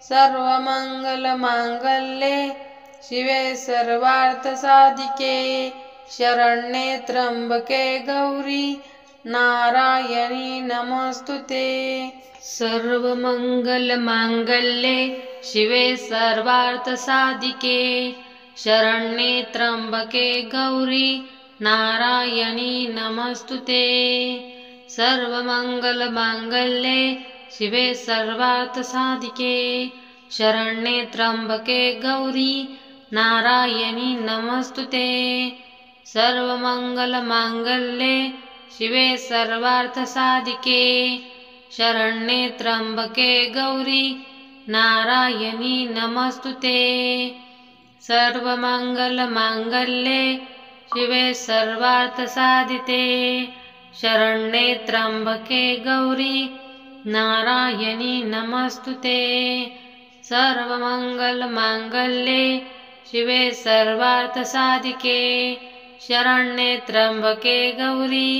सर्वमंगलमांगल्ये शिवे सर्वार्थसाधिके शरण्ये त्र्यंबके गौरी नारायणी नमस्तुते। सर्वमंगलमांगल्ये शिवे सर्वार्थसाधिके शरण्ये त्र्यंबके गौरी नारायणी नमस्तुते। सर्वमंगलमांगल्ये शिवे सर्वार्थसाधिके शरण्ये त्र्यंबके गौरी नारायणी नमस्तुते। सर्वमंगलमांगल्ये शिवे सर्वार्थसाधिके शरण्ये त्र्यंबके गौरी नारायणी नमस्तुते। सर्वमंगलमांगल्ये शिवे सर्वार्थसाधिके शरण्ये त्र्यंबके गौरी नारायणी नमस्तुते। सर्वमंगलमांगल्ये शिवे सर्वार्थसाधिके शरण्ये त्र्यंबके गौरी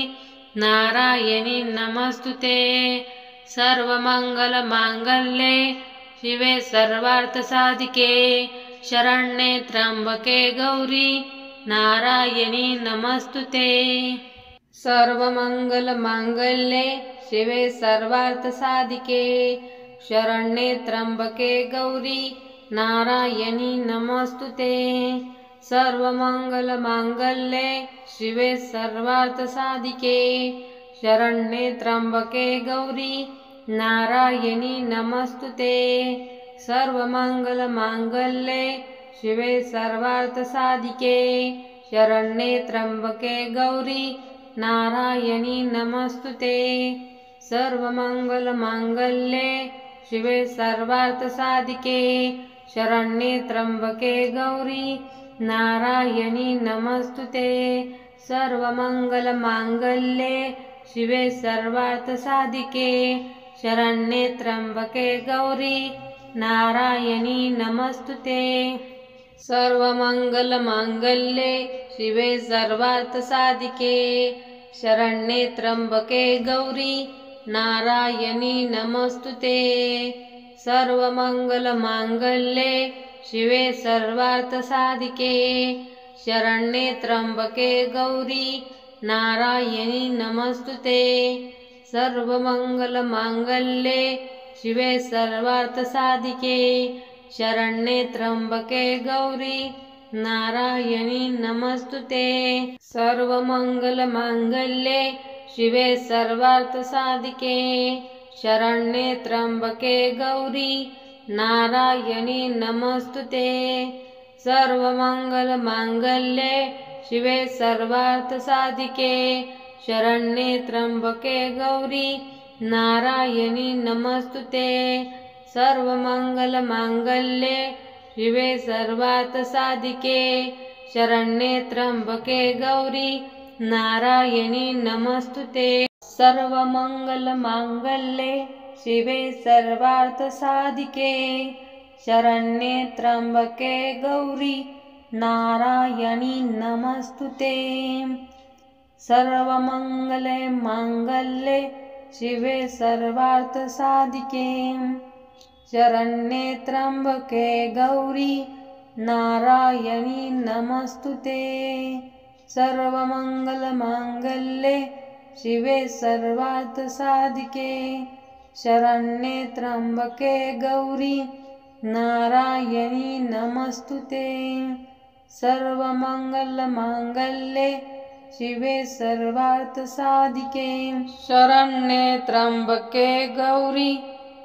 नारायणी नमस्तुते। सर्वमंगलमांगल्ये शिवे सर्वार्थसाधिके शरण्ये त्र्यंबके गौरी नारायणी नमस्तुते। सर्वमंगलमांगल्ये शिवे सर्वार्थसाधिके शरण्ये त्र्यंबके गौरी नारायणी नमस्तुते। सर्वमंगलमांगल्ये शिवे सर्वार्थसाधिके शरण्ये त्र्यंबके गौरी नारायणी नमस्तुते। सर्वमंगलमांगल्ये शिवे सर्वार्थसाधिके शरण्ये त्र्यंबके गौरी नारायणी नमस्तुते। सर्वमंगलमांगल्ये शिवे सर्वार्थसाधिके शरण्ये त्र्यंबके गौरी नारायणी नमस्तुते। सर्वमंगलमांगल्ये शिवे सर्वार्थसाधिके शरण्ये त्र्यंबके गौरी नारायणी नमस्तुते। सर्वमंगलमांगल्ये शिवे सर्वार्थसाधिके शरण्ये त्र्यंबके गौरी नारायणी नमस्तुते। सर्वमंगलमांगल्ये शिवे सर्वार्थसाधिके शरण्ये त्र्यंबके गौरी नारायणी नमस्तुते। सर्वमंगलमांगल्ये शिवे सर्वार्थसाधिके शरण्ये त्र्यंबके गौरी नारायणी नमस्तुते। सर्वमंगलमांगल्ये शिवे सर्वार्थसाधिके शरण्ये त्र्यंबके गौरी नारायणी नमस्तुते। सर्वमंगलमांगल्ये शिवे सर्वार्थसाधिके शरण्ये त्र्यंबके गौरी नारायणी नमस्तुते। सर्वमंगलमांगल्ये शिवे सर्वार्थसाधिके शरण्ये त्र्यंबके गौरी नारायणी नमस्तुते। सर्वमंगलमांगल्ये शिवे सर्वार्थसाधिके शरण्ये त्र्यंबके गौरी नारायणी नमस्तुते। सर्वमंगलमांगल्ये शिवे सर्वार्थसाधिके शरण्ये त्र्यंबके गौरी नारायणी नमस्तुते। सर्वमंगलमांगल्ये शिवे सर्वार्थसाधिके शरण्ये त्र्यंबके गौरी नारायणी नमस्तुते। सर्वमंगलमांगल्ये शिवे सर्वार्थसाधिके शरण्ये त्र्यंबके गौरी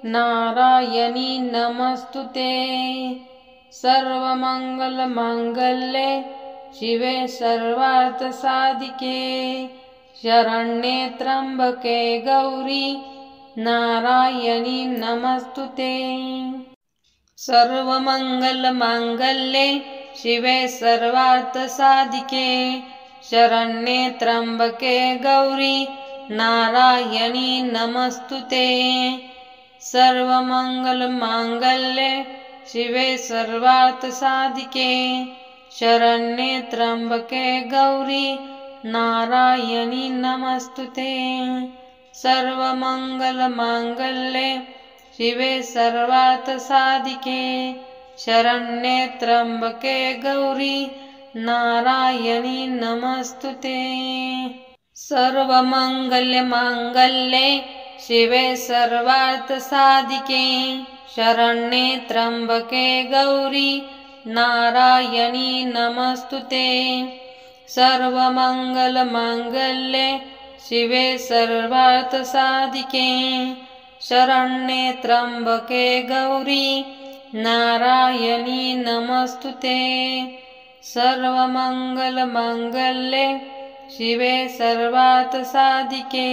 नारायणी नमस्तुते। सर्वमंगलमांगल्ये शिवे सर्वार्थसाधिके शरण्ये त्र्यंबके गौरी नारायणी नमस्तुते। सर्वमंगलमांगल्ये शिवे सर्वार्थसाधिके शरण्ये त्र्यंबके गौरी नारायणी नमस्तुते। सर्वमंगलमांगल्ये शिवे सर्वार्थसाधिके शरण्ये त्र्यंबके गौरी नारायणी नमस्तुते। सर्वमंगलमांगल्ये शिवे सर्वार्थसाधिके शरण्ये त्र्यंबके गौरी नारायणी नमस्तुते। सर्वमंगलमांगल्ये शिवे सर्वार्थसाधिके शरण्ये त्र्यंबके गौरी नारायणी नमस्तुते। सर्वमंगलमांगल्ये शिवे सर्वार्थसाधिके शरण्ये त्र्यंबके गौरी नारायणी नमस्तुते। सर्वमंगलमांगल्ये शिवे सर्वार्थसाधिके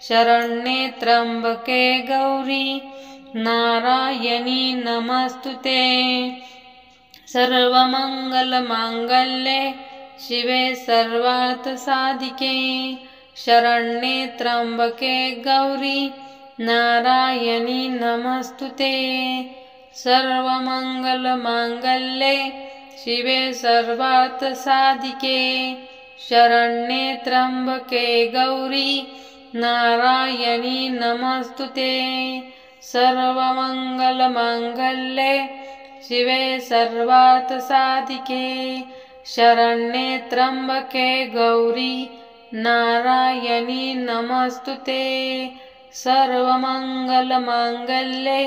शरण्ये त्र्यंबके गौरी नारायणी नमस्तुते। सर्वमंगलमांगल्ये शिवे सर्वार्थसाधिके शरण्ये त्र्यंबके गौरी नारायणी नमस्तुते। सर्वमंगलमांगल्ये शिवे सर्वार्थसाधिके शरण्ये त्र्यंबके गौरी नारायणी नमस्तुते। सर्वमंगलमांगल्ये शिवे सर्वार्थसाधिके शरण्ये त्र्यंबके गौरी नारायणी नमस्तुते। सर्वमंगलमांगल्ये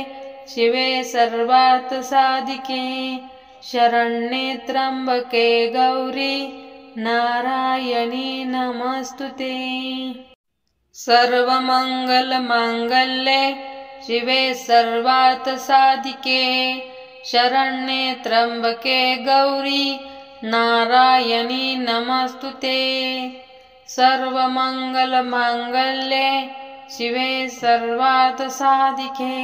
शिवे सर्वार्थसाधिके शरण्ये त्र्यंबके गौरी नारायणी नमस्तुते। सर्वमंगलमांगल्ये शिवे सर्वार्थसाधिके शरण्ये त्र्यंबके गौरी नारायणी नमस्तुते। सर्वमंगलमांगल्ये शिवे सर्वार्थसाधिके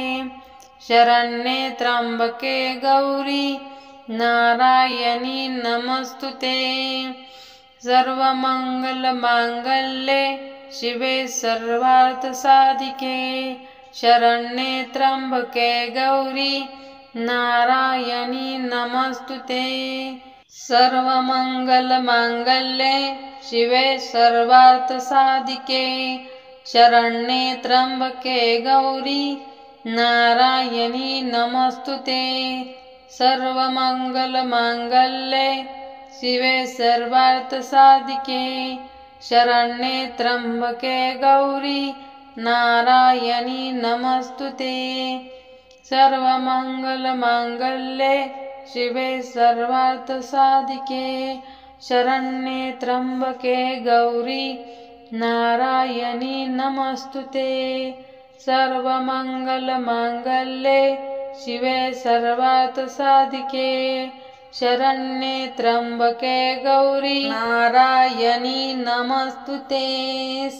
शरण्ये त्र्यंबके गौरी नारायणी नमस्तुते। सर्वमंगलमांगल्ये शिवे सर्वार्थसाधिके शरण्ये त्र्यंबके गौरी नारायणी नमस्तुते। सर्वमंगलमांगल्ये शिवे सर्वार्थसाधिके शरण्ये त्र्यंबके गौरी नारायणी नमस्तुते। सर्वमंगलमांगल्ये शिवे सर्वार्थसाधिके शरण्ये त्र्यंबके गौरी नारायणी नमस्तुते। सर्वमंगलमांगल्ये शिवे सर्वार्थसाधिके शरण्ये त्र्यंबके गौरी नारायणी नमस्तुते। सर्वमंगलमांगल्ये शिवे सर्वार्थसाधिके शरण्ये त्र्यंबके गौरी नारायणी नमस्तुते।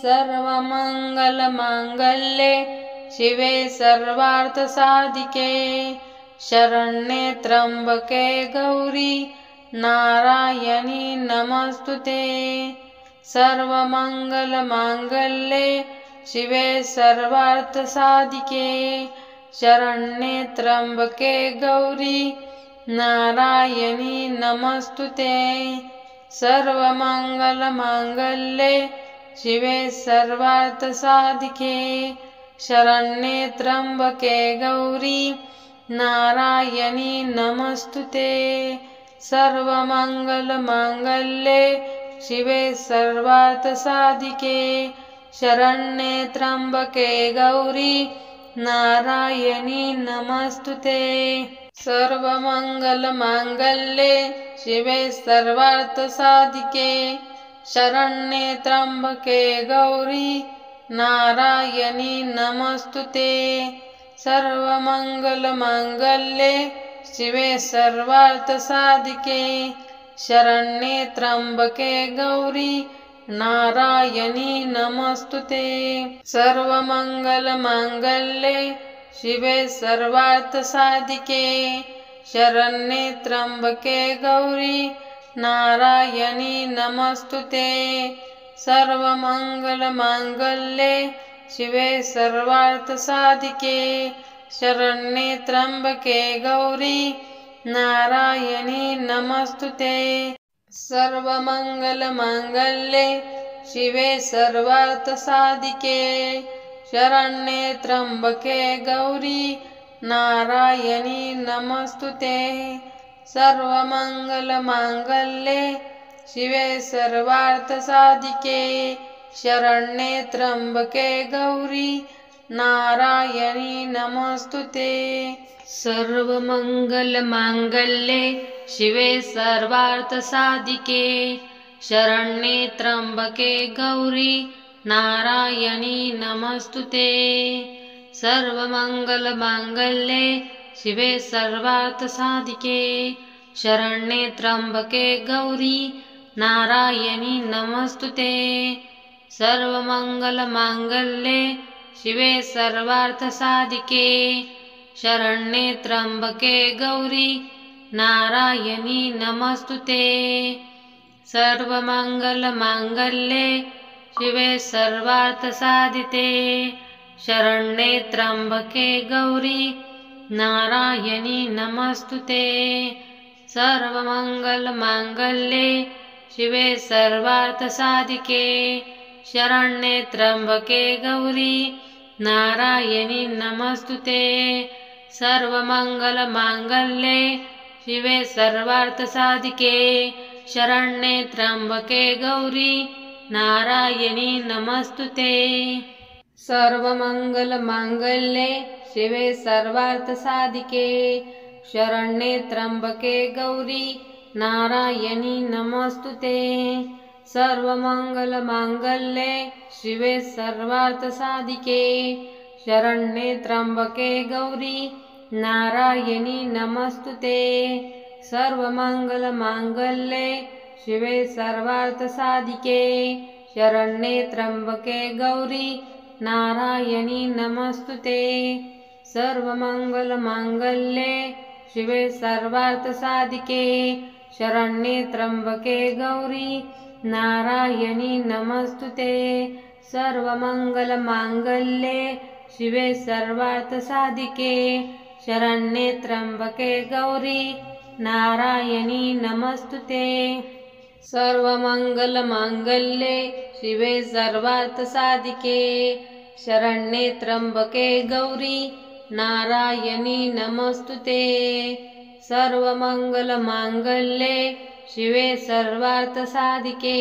सर्वमंगलमांगल्ये शिवे सर्वार्थसाधिके शरण्ये त्र्यंबके गौरी नारायणी नमस्तुते। सर्वमंगलमांगल्ये शिवे सर्वार्थसाधिके शरण्ये त्र्यंबके गौरी नारायणी नमस्तुते। सर्वमंगलमांगल्ये शिवे सर्वार्थसाधिके शरण्ये त्र्यंबके गौरी नारायणी नमस्तुते। सर्वमंगलमांगल्ये शिवे सर्वार्थसाधिके शरण्ये त्र्यंबके गौरी नारायणी नमस्तुते। सर्वमंगलमांगल्ये शिवे सर्वार्थसाधिके शरण्ये त्र्यंबके गौरी नारायणी नमस्तुते। सर्वमंगलमांगल्ये शिवे सर्वार्थसाधिके शरण्ये त्र्यंबके गौरी नारायणी नमस्तुते। सर्वमंगलमांगल्ये शिवे सर्वार्थसाधिके शरण्ये त्र्यंबके गौरी नारायणी नमस्तुते। सर्वमंगलमांगल्ये शिवे सर्वार्थसाधिके शरण्ये त्र्यंबके गौरी नारायणी नमस्तुते। सर्वमंगलमांगल्ये शिवे सर्वार्थसाधिके शरण्ये त्र्यंबके गौरी नारायणी नमस्तुते। सर्वमंगलमांगल्ये शिवे सर्वार्थसाधिके शरण्ये त्र्यंबके गौरी नारायणी नमस्तुते। सर्वमंगलमांगल्ये शिवे सर्वार्थसाधिके शरण्ये त्र्यंबके गौरी नारायणी नमस्तुते। सर्वमंगलमांगल्ये शिवे सर्वार्थसाधिके शरण्ये त्र्यंबके गौरी नारायणी नमस्तुते। सर्वमंगलमांगल्ये शिवे सर्वार्थसाधिके शरण्ये त्र्यंबके गौरी नारायणी नमस्तुते। सर्वमंगलमांगल्ये शिवे सर्वार्थसाधिके शरण्ये त्र्यंबके गौरी नारायणी नमस्तुते। सर्वमंगलमांगल्ये शिवे सर्वार्थसाधिके शरण्ये त्र्यंबके गौरी नारायणी नमस्तुते। सर्वमंगलमांगल्ये शिवे सर्वार्थसाधिके शरण्ये त्र्यंबके गौरी नारायणी नमस्तुते। सर्वमंगलमांगल्ये शिवे सर्वार्थसाधिके शरण्ये त्र्यंबके गौरी नारायणी नमस्तुते। सर्वमंगलमांगल्ये शिवे सर्वार्थसाधिके शरण्ये त्र्यंबके गौरी नारायणी नमस्तुते। सर्वमंगलमांगल्ये शिवे सर्वार्थसाधिके शरण्ये त्र्यंबके गौरी नारायणी नमस्तुते। सर्वमंगलमांगल्ये शिवे सर्वार्थसाधिके शरण्ये त्र्यंबके गौरी नारायणी नमस्तुते। सर्वमंगलमांगल्ये शिवे सर्वार्थसाधिके शरण्ये त्र्यंबके गौरी नारायणी नमस्तुते। सर्वमंगलमांगल्ये शिवे सर्वार्थसाधिके शरण्ये त्र्यंबके गौरी नारायणी नमस्तुते। सर्वमंगलमांगल्ये शिवे सर्वार्थसाधिके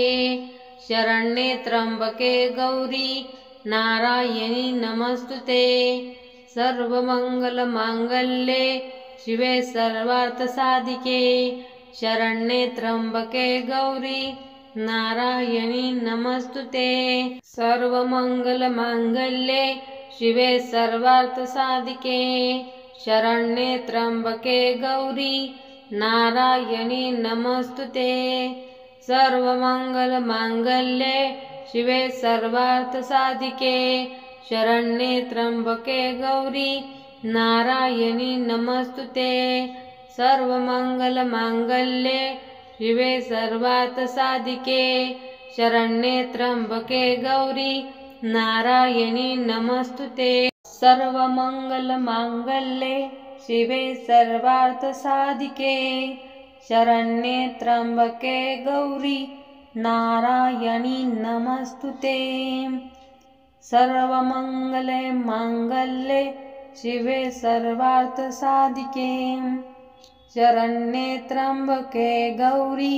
शरण्ये त्र्यंबके गौरी नारायणी नमस्तुते। सर्वमंगलमांगल्ये शिवे सर्वार्थसाधिके शरण्ये त्र्यंबके गौरी नारायणी नमस्तुते। सर्वमंगलमांगल्ये शिवे सर्वार्थसाधिके शरण्ये त्र्यंबके गौरी नारायणी नमस्तुते। सर्वमंगलमांगल्ये शिवे सर्वार्थसाधिके शरण्ये त्र्यंबके गौरी नारायणी नमस्तुते। सर्वमंगलमांगल्ये शिवे सर्वार्थसाधिके शरण्ये त्र्यंबके गौरी नारायणी नमस्तुते। सर्वमंगलमांगल्ये शिवे सर्वार्थसाधिके शरण्ये त्र्यंबके गौरी नारायणी नमस्तुते। सर्वमंगलमांगल्ये शिवे सर्वार्थसाधिके शरण्ये त्र्यंबके गौरी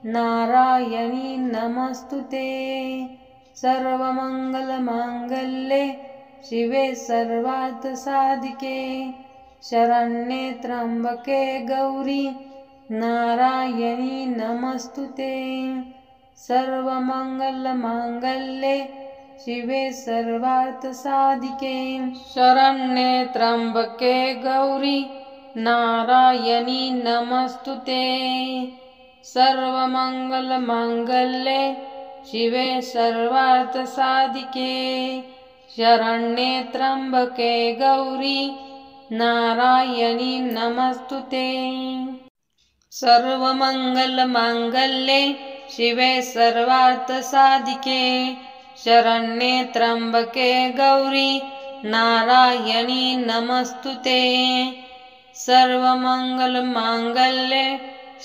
नारायणी नमस्तुते। सर्वमंगलमांगल्ये शिवे सर्वार्थसाधिके शरण्ये त्र्यंबके गौरी नारायणी नमस्तुते। सर्वमंगलमांगल्ये शिवे सर्वार्थसाधिके शरण्ये त्र्यंबके गौरी नारायणी नमस्तुते। सर्वमङ्गलमाङ्गल्ये शिवे सर्वार्थसाधिके शरण्ये त्र्यम्बके गौरी नारायणी नमस्तुते। सर्वमङ्गलमाङ्गल्ये शिवे सर्वार्थसाधिके शरण्ये त्र्यम्बके गौरी नारायणी नमस्तुते। सर्वमङ्गलमाङ्गल्ये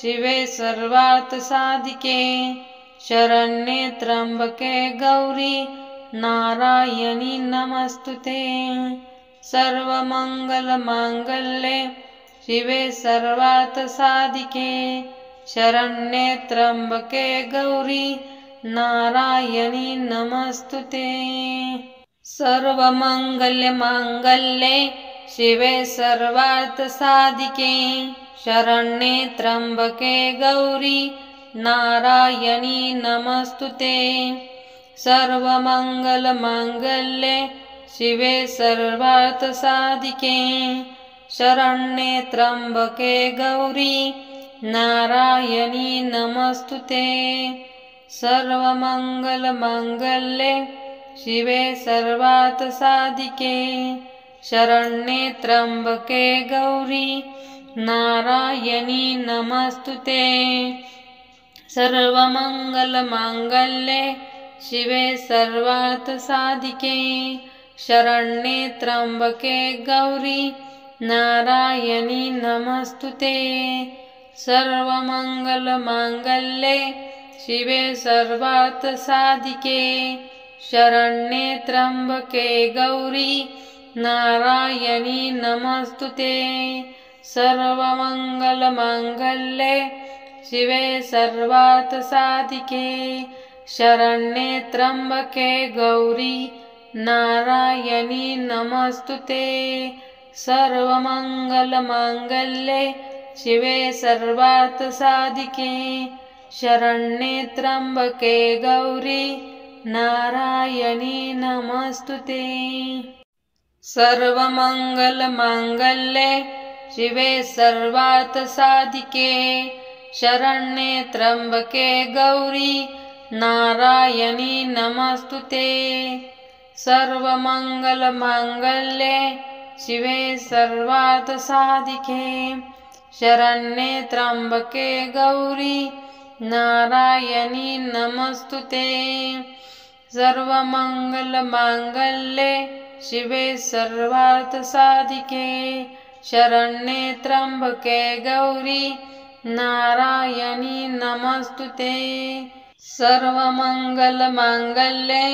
शिवे सर्वार्थसाधिके शरण्ये त्र्यम्बके गौरी नारायणी नमस्तुते। सर्वमङ्गलमाङ्गल्ये शिवे सर्वार्थसाधिके शरण्ये त्र्यम्बके गौरी नारायणी नमस्तुते। सर्वमङ्गलमाङ्गल्ये शिवे सर्वार्थसाधिके शरण्ये त्र्यम्बके गौरी नारायणी नमस्तुते। सर्वमङ्गलमाङ्गल्ये शिवे सर्वार्थसाधिके शरण्ये त्र्यम्बके गौरी नारायणी नमस्तुते। सर्वमङ्गलमाङ्गल्ये शिवे सर्वार्थसाधिके शरण्ये त्र्यम्बके गौरी नारायणी नमस्तुते। सर्वमङ्गलमाङ्गल्ये शिवे सर्वार्थसाधिके शरण्ये त्र्यम्बके गौरी नारायणी नमस्तुते। सर्वमङ्गलमाङ्गल्ये शिवे सर्वार्थसाधिके शरण्ये त्र्यम्बके गौरी नारायणी नमस्तुते। सर्वमङ्गलमाङ्गल्ये शिवे सर्वार्थसाधिके शरण्ये त्र्यम्बके गौरी नारायणी नमस्तुते। सर्वमङ्गलमाङ्गल्ये शिवे सर्वार्थसाधिके शरण्ये त्र्यम्बके गौरी नारायणी नमस्तुते। सर्वमङ्गलमाङ्गल्ये शिवे सर्वार्थसाधिके शरण्ये त्र्यम्बके गौरी नारायणी नमस्तुते। सर्वमङ्गलमाङ्गल्ये शिवे सर्वार्थसाधिके शरण्ये त्र्यम्बके गौरी नारायणी नमस्तुते। सर्वमङ्गलमाङ्गल्ये शिवे सर्वार्थसाधिके शरण्ये त्र्यम्बके गौरी नारायणी नमस्तुते। सर्वमङ्गलमाङ्गल्ये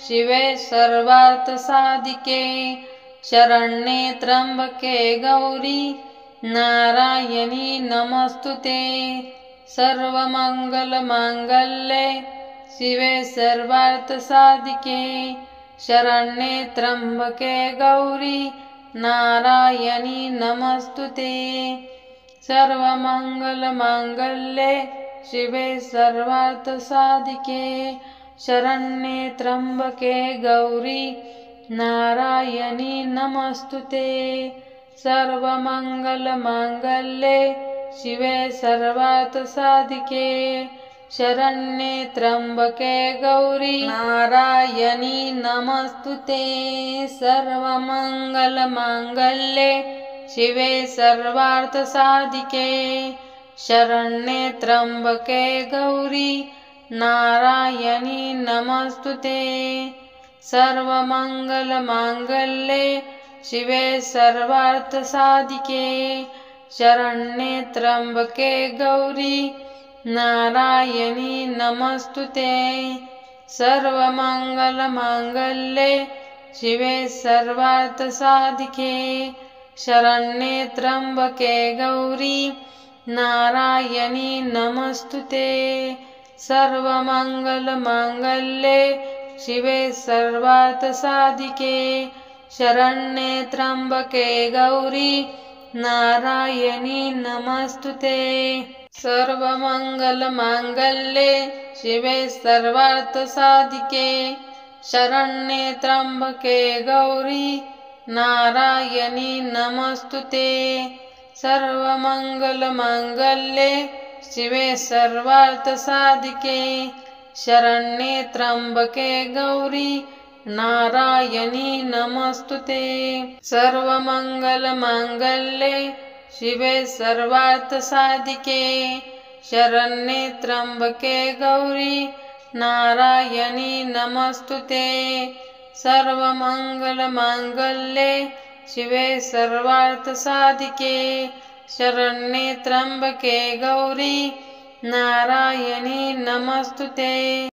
शिवे सर्वार्थसाधिके शरण्ये त्र्यम्बके गौरी नारायणी नमस्तुते। सर्वमङ्गलमाङ्गल्ये शिवे सर्वार्थसाधिके शरण्ये त्र्यम्बके गौरी नारायणी नमस्तुते। सर्वमङ्गलमाङ्गल्ये शिवे सर्वार्थसाधिके शरण्ये त्र्यम्बके गौरी नारायणी नमस्तुते। सर्वमङ्गलमाङ्गल्ये शिवे सर्वार्थसाधिके शरण्ये त्र्यम्बके गौरी नारायणी नमस्तुते। सर्वमङ्गलमाङ्गल्ये शिवे सर्वार्थसाधिके शरण्ये त्र्यम्बके गौरी नारायणी नमस्तुते। सर्वमङ्गलमाङ्गल्ये शिवे सर्वार्थसाधिके शरण्ये त्र्यम्बके गौरी नारायणी नमस्तुते। सर्वमङ्गलमाङ्गल्ये शिवे सर्वार्थसाधिके शरण्ये त्र्यम्बके गौरी नारायणी नमस्तुते। सर्वमङ्गलमाङ्गल्ये शिवे सर्वार्थसाधिके शरण्ये त्र्यम्बके गौरी नारायणी नमस्तुते। सर्वमङ्गलमाङ्गल्ये शिवे सर्वार्थसाधिके शरण्ये त्र्यम्बके गौरी नारायणी नमस्तुते। सर्वमङ्गलमाङ्गल्ये शिवे सर्वार्थसाधिके शरण्ये त्र्यंबके गौरी नारायणी नमस्तुते। सर्वमंगलमांगल्ये शिवे सर्वार्थसाधिके शरण्ये त्र्यंबके गौरी नारायणी नमस्तुते। सर्वमंगलमांगल्ये शिवे सर्वार्थसाधिके शरण्ये त्र्यंबके गौरी नारायणी नमस्तुते।